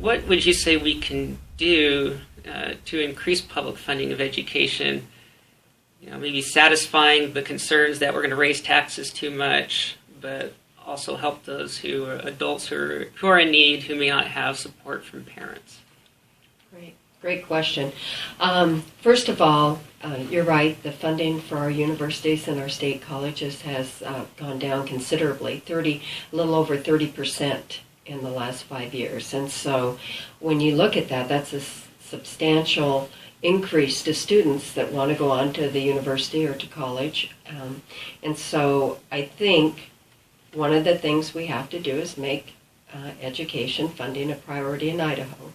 what would you say we can do to increase public funding of education? Maybe satisfying the concerns that we're going to raise taxes too much, but also help those who are adults who are in need, who may not have support from parents. Great question. First of all, you're right. The funding for our universities and our state colleges has gone down considerably, a little over 30% in the last 5 years. And so when you look at that, that's a substantial increase to students that want to go on to the university or to college. And so I think one of the things we have to do is make education funding a priority in Idaho.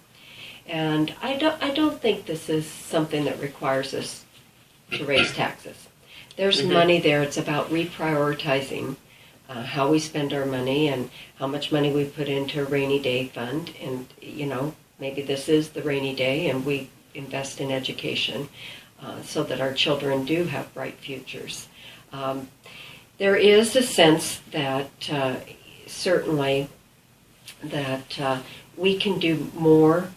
And I don't think this is something that requires us to raise taxes. There's money there. It's about reprioritizing how we spend our money and how much money we put into a rainy day fund. And, maybe this is the rainy day and we invest in education so that our children do have bright futures. There is a sense that certainly that we can do more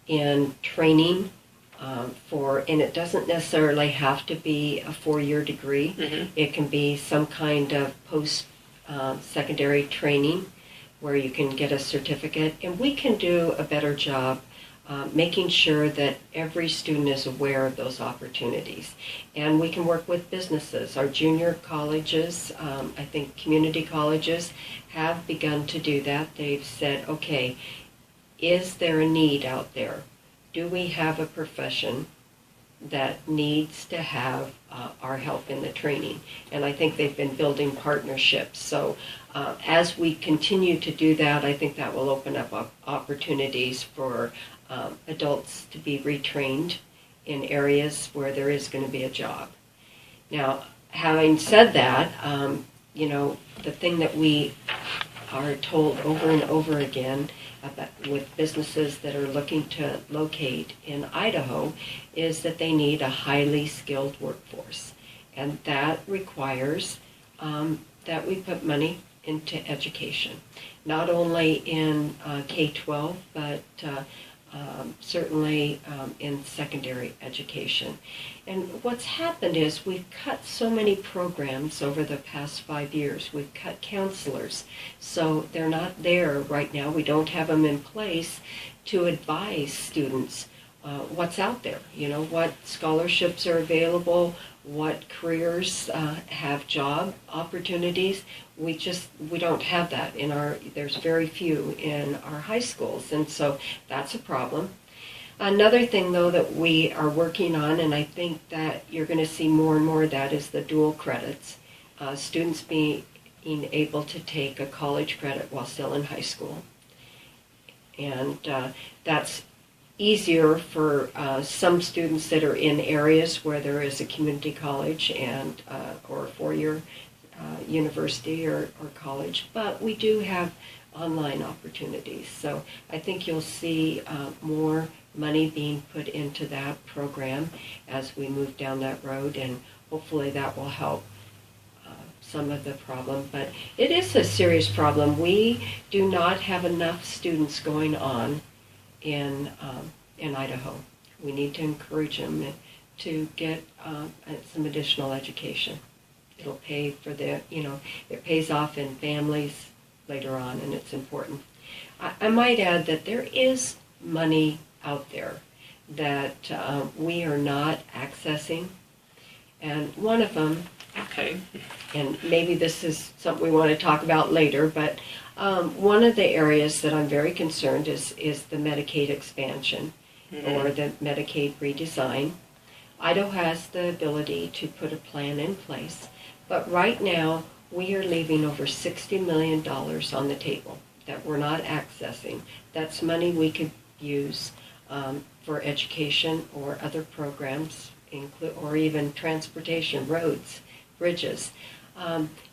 in training and it doesn't necessarily have to be a 4-year degree. It can be some kind of post-secondary training where you can get a certificate, and we can do a better job making sure that every student is aware of those opportunities. And we can work with businesses. Our junior colleges, I think community colleges, have begun to do that. They've said, okay, is there a need out there? Do we have a profession that needs to have our help in the training? And I think they've been building partnerships. So as we continue to do that, I think that will open up opportunities for adults to be retrained in areas where there is going to be a job. Now, having said that, the thing that we are told over and over again with businesses that are looking to locate in Idaho is that they need a highly skilled workforce. And that requires that we put money into education, not only in K-12, but certainly in secondary education. And what's happened is we've cut so many programs over the past 5 years. We've cut counselors, so they're not there right now. We don't have them in place to advise students what's out there, what scholarships are available, what careers have job opportunities. We don't have that there's very few in our high schools, and so that's a problem. Another thing, though, that we are working on, and I think that you're going to see more and more of that, is the dual credits. Students being able to take a college credit while still in high school. And that's easier for some students that are in areas where there is a community college and or a 4-year university or college. But we do have online opportunities. So I think you'll see more money being put into that program as we move down that road, and hopefully that will help some of the problem. But it is a serious problem. We do not have enough students going on in Idaho. We need to encourage them to get some additional education. It'll pay for it pays off in families later on, and it's important. I might add that there is money out there that we are not accessing, and one of them, and maybe this is something we want to talk about later, but one of the areas that I'm very concerned is the Medicaid expansion or the Medicaid redesign. Idaho has the ability to put a plan in place, but right now we are leaving over $60 million on the table that we're not accessing. That's money we could use for education or other programs, or even transportation, roads, bridges.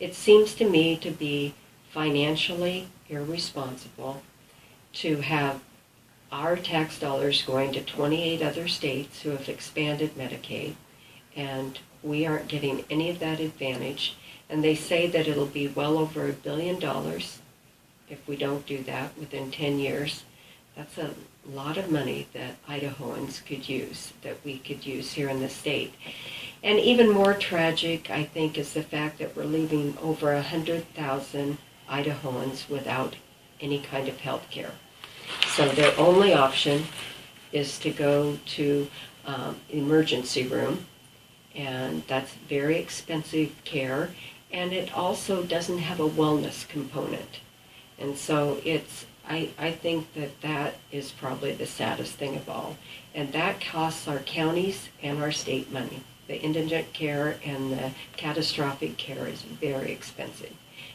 It seems to me to be financially irresponsible to have our tax dollars going to 28 other states who have expanded Medicaid, and we aren't getting any of that advantage. And they say that it'll be well over $1 billion if we don't do that within 10 years. That's a lot of money that Idahoans could use, that we could use here in the state. And even more tragic, I think, is the fact that we're leaving over 100,000 Idahoans without any kind of health care. So their only option is to go to emergency room, and that's very expensive care, and it also doesn't have a wellness component. And so I think that is probably the saddest thing of all. And that costs our counties and our state money. The indigent care and the catastrophic care is very expensive.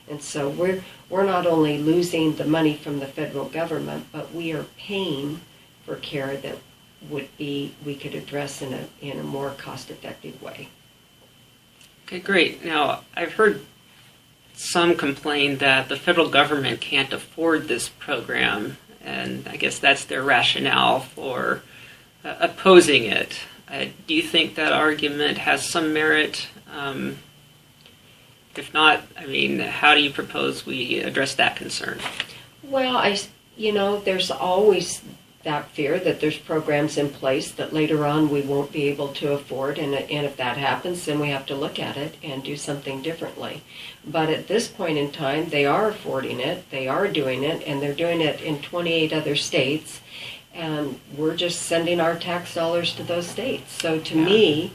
And so we're not only losing the money from the federal government, but we are paying for care that we could address in a more cost-effective way. Okay, great. Now, I've heard some complain that the federal government can't afford this program, and I guess that's their rationale for opposing it. Do you think that argument has some merit? If not, I mean, how do you propose we address that concern? Well, there's always that fear that there's programs in place that later on we won't be able to afford, and if that happens, then we have to look at it and do something differently. But at this point in time, they are affording it, they are doing it, and they're doing it in 28 other states, and we're just sending our tax dollars to those states. So to me,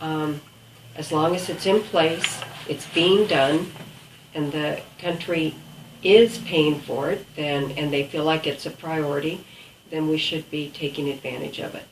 as long as it's in place, it's being done, and the country is paying for it, and they feel like it's a priority, then we should be taking advantage of it.